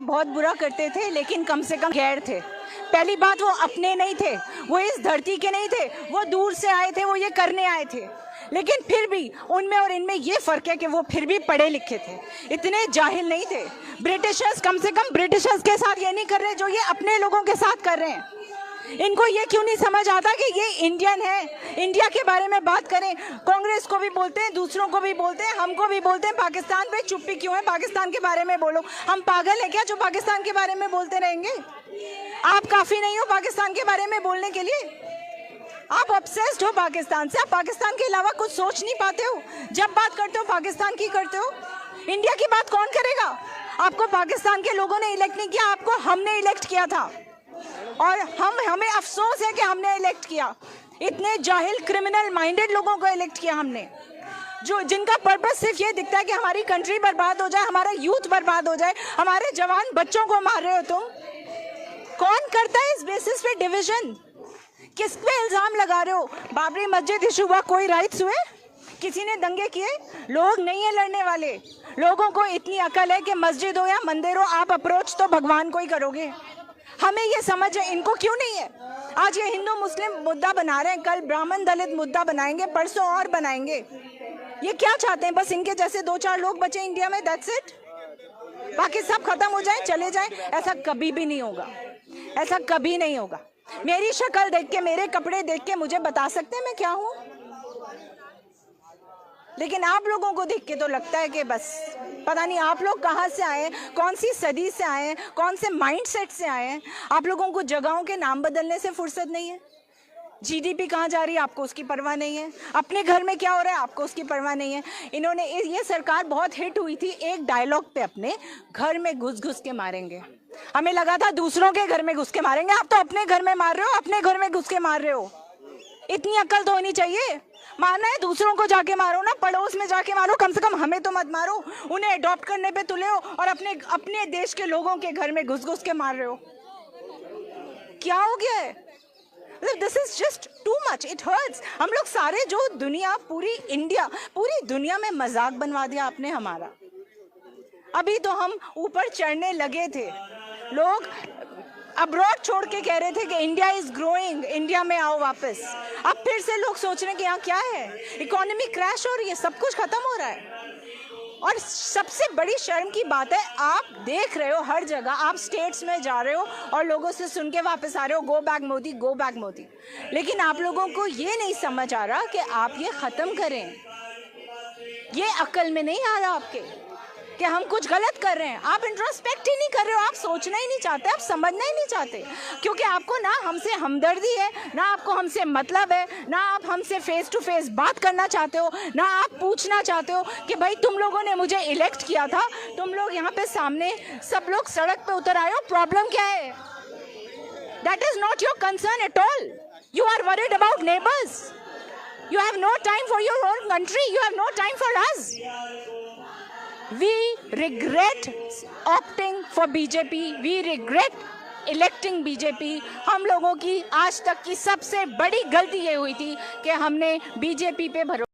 बहुत बुरा करते थे, लेकिन कम से कम गैर थे। पहली बात, वो अपने नहीं थे, वो इस धरती के नहीं थे, वो दूर से आए थे, वो ये करने आए थे। लेकिन फिर भी उनमें और इनमें ये फर्क है कि वो फिर भी पढ़े लिखे थे, इतने जाहिल नहीं थे। ब्रिटिशर्स कम से कम ब्रिटिशर्स के साथ ये नहीं कर रहे जो ये अपने लोगों के साथ कर रहे हैं। इनको ये क्यों नहीं समझ आता कि ये इंडियन है, इंडिया के बारे में बात करें। कांग्रेस को भी बोलते हैं, दूसरों को भी बोलते हैं, हमको भी बोलते हैं पाकिस्तान पे चुप्पी क्यों है, पाकिस्तान के बारे में बोलो। हम पागल हैं क्या जो पाकिस्तान के बारे में बोलते रहेंगे? आप काफी नहीं हो पाकिस्तान के बारे में बोलने के लिए? आप ऑब्सेस्ड हो पाकिस्तान से, आप पाकिस्तान के अलावा कुछ सोच नहीं पाते हो। जब बात करते हो पाकिस्तान की करते हो। इंडिया की बात कौन करेगा? आपको पाकिस्तान के लोगों ने इलेक्ट नहीं किया, आपको हमने इलेक्ट किया था। और हमें अफसोस है कि हमने इलेक्ट किया। इतने जाहिल क्रिमिनल माइंडेड लोगों को इलेक्ट किया हमने, जो जिनका पर्पस सिर्फ ये दिखता है कि हमारी कंट्री बर्बाद हो जाए, हमारा यूथ बर्बाद हो जाए, हमारे जवान बच्चों को मार रहे हो तुम। कौन करता है इस बेसिस पे डिवीजन? किस पे इल्जाम लगा रहे हो? बाबरी मस्जिद इशू हुआ, कोई राइट्स हुए? किसी ने दंगे किए? लोग नहीं है लड़ने वाले। लोगों को इतनी अकल है कि मस्जिद हो या मंदिर हो, आप अप्रोच तो भगवान को ही करोगे। हमें ये समझ है, इनको क्यों नहीं है? आज ये हिंदू मुस्लिम मुद्दा बना रहे हैं, कल ब्राह्मण दलित मुद्दा बनाएंगे, परसों और बनाएंगे। ये क्या चाहते हैं? बस इनके जैसे 2-4 लोग बचे इंडिया में, दैट्स इट। बाकी सब खत्म हो जाए, चले जाए। ऐसा कभी भी नहीं होगा, ऐसा कभी नहीं होगा। मेरी शक्ल देख के, मेरे कपड़े देख के मुझे बता सकते हैं मैं क्या हूं? लेकिन आप लोगों को देख के तो लगता है कि बस पता नहीं आप लोग कहाँ से आए, कौन सी सदी से आए, कौन से माइंडसेट से आए हैं। आप लोगों को जगहों के नाम बदलने से फुर्सत नहीं है। जीडीपी कहाँ जा रही है आपको उसकी परवाह नहीं है। अपने घर में क्या हो रहा है आपको उसकी परवाह नहीं है। इन्होंने, ये सरकार बहुत हिट हुई थी एक डायलॉग पे, अपने घर में घुस घुस के मारेंगे। हमें लगा था दूसरों के घर में घुस के मारेंगे, आप तो अपने घर में मार रहे हो, अपने घर में घुस के मार रहे हो। इतनी अकल तो होनी चाहिए। मारना है दूसरों को जाके मारो ना, पड़ोस में जाके मारो, कम से कम हमें तो मत मारो। उन्हें अडॉप्ट करने पे तुले हो और अपने देश के लोगों के घर में घुस घुस के मार रहे हो। क्या हो गया है? This is just too much, it hurts. हम लोग सारे, जो दुनिया, पूरी इंडिया, पूरी दुनिया में मजाक बनवा दिया आपने हमारा। अभी तो हम ऊपर चढ़ने लगे थे, लोग अब्रॉड छोड़ के कह रहे थे कि इंडिया इज ग्रोइंग, इंडिया में आओ वापस। अब फिर से लोग सोच रहे हैं कि यहाँ क्या है, इकोनॉमी क्रैश हो रही है, सब कुछ खत्म हो रहा है। और सबसे बड़ी शर्म की बात है, आप देख रहे हो हर जगह, आप स्टेट्स में जा रहे हो और लोगों से सुन के वापस आ रहे हो, go back Modi, go back Modi. लेकिन आप लोगों को ये नहीं समझ आ रहा कि आप ये खत्म करें। ये अकल में नहीं आ रहा आपके कि हम कुछ गलत कर रहे हैं। आप इंट्रोस्पेक्ट ही नहीं कर रहे हो, आप सोचना ही नहीं चाहते, आप समझना ही नहीं चाहते। क्योंकि आपको ना हमसे हमदर्दी है, ना आपको हमसे मतलब है, ना आप हमसे फेस टू फेस बात करना चाहते हो, ना आप पूछना चाहते हो कि भाई तुम लोगों ने मुझे इलेक्ट किया था, तुम लोग यहाँ पे सामने सब लोग सड़क पे उतर आए हो, प्रॉब्लम क्या है? That is not your concern at all. You are worried about neighbours. You have no time for your own country, you have no time for us. We regret opting for BJP. We regret electing BJP. हम लोगों की आज तक की सबसे बड़ी गलती ये हुई थी कि हमने BJP पे भरोसा